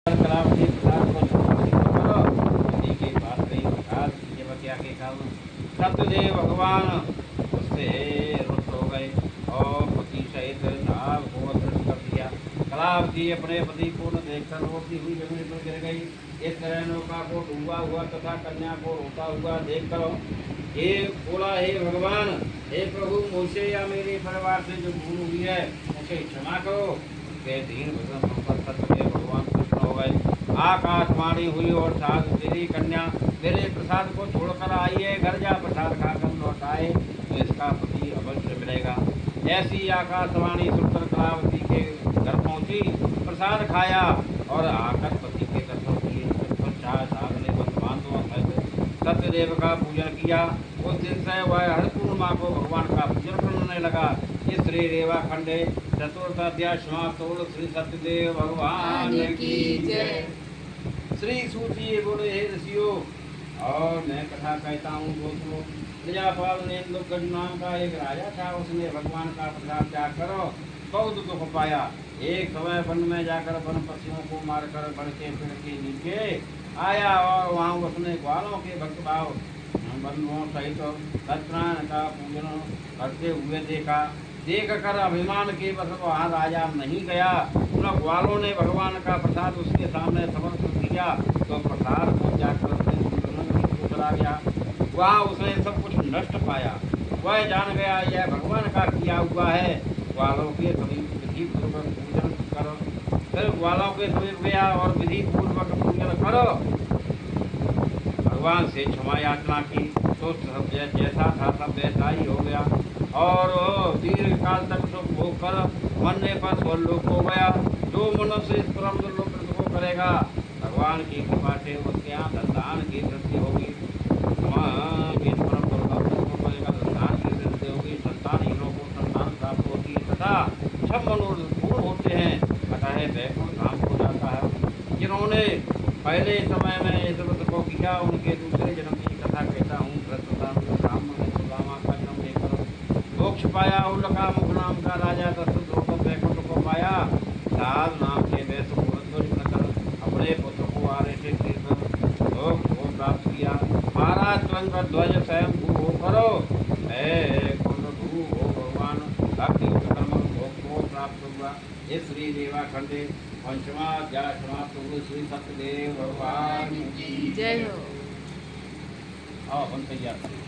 कलावती प्रसाद को संबोधित करो। उसी के पास गई प्रसाद देवकिया के कारण सत्यदेव भगवान उससे रुष्ट हो गए और पति सहित नाग को अदृश्य कर दिया। कलावती अपने पति को न देखकर रोती हुई जमीन पर गिर गई। इस तरह नौका को डूबा हुआ तथा कन्या को रोता हुआ देख कर हे बोला, हे भगवान, हे प्रभु, मुझसे या मेरे परिवार से जो भूल हुई है उसे क्षमा करो। उसके दीन भजन सुनकर सत्यदेव भगवान कृष्ण हो गए। आकाशवाणी हुई और साधु तेरी कन्या मेरे प्रसाद को छोड़कर आई है, घर जा प्रसाद खाकर लौट आए तो इसका पति अवश्य मिलेगा। ऐसी आकाशवाणी सुनकर कलावती के घर पहुंची, प्रसाद खाया और आकर पति के दर्शन किए। सत्यदेव का पूजन किया। उस दिन से वह हर पूर्णिमा को भगवान का पूजन करने लगा। इस श्री रेवा खंडे चतुर्थ अध्याय समाप्त हो। श्री सत्यदेव भगवान की जय। श्री सूची बोले, हे ऋषियों, और मैं कथा कहता हूँ दोस्तों। प्रजापाल ने लोकगण नाम का एक राजा था। उसने भगवान का प्रसाद त्याग कर बहुत दुख पाया। एक समय वन में जाकर वन पशुओं को मारकर बड़ के पेड़ के नीचे आया और वहाँ उसने ग्वालों के भक्तभाव बंधुओं सहित सत्यनारायण का पूजन करते हुए देखा। देख कर अभिमान के बस वहाँ राजा नहीं गया। उन ग्वालों ने भगवान का प्रसाद उसके सामने समर्पित किया तो प्रसाद को जाकर चला गया। वहाँ उसने सब कुछ नष्ट पाया। वह जान गया यह भगवान का किया हुआ है। ग्वालों के समीप विधि पूर्वक पूजन करो। फिर ग्वालों के समीप गया और विधि पूर्वक पूजन करो। भगवान से क्षमा याचना की तो सब जैसा था सब वैसा ही हो गया और दीर्घ काल तक सुख भोग कर मरने पर स्वर्लोक हो गया। जो मनुष्य इस परम दुर्लभ व्रत को करेगा भगवान की कृपा से उसके यहाँ संतान की वृद्धि होगी। इस परम दुर्लभ व्रत को करेगा संतान की वृद्धि होगी। संतानहीनों को संतान प्राप्त होती है तथा सब मनोरथ पूर्ण होते हैं। अतः वैकुंठ धाम हो जाता है। जिन्होंने पहले समय में इस व्रत को किया उनके दूसरे जन्म की कथा कहता हूँ। ब्राह्मण सुदामा का जन्म लेकर मोक्ष पाया। उल्का मुख नाम का राजा दशरथ होकर वैकुंठ को पाया। साल नाम के वैश्य को बनकर अपने पुत्र को आरे से तीर्थ लोक को प्राप्त किया। महाराज तुरंत ध्वज स्वयं भू हो करो कुंडू हो भगवान भक्ति कर्म भोग को प्राप्त हुआ। इस श्री रेवा खंडे पंचमा अध्याय समाप्त हुए। श्री सत्यदेव भगवान की जय हो। आओ अपन तैयार।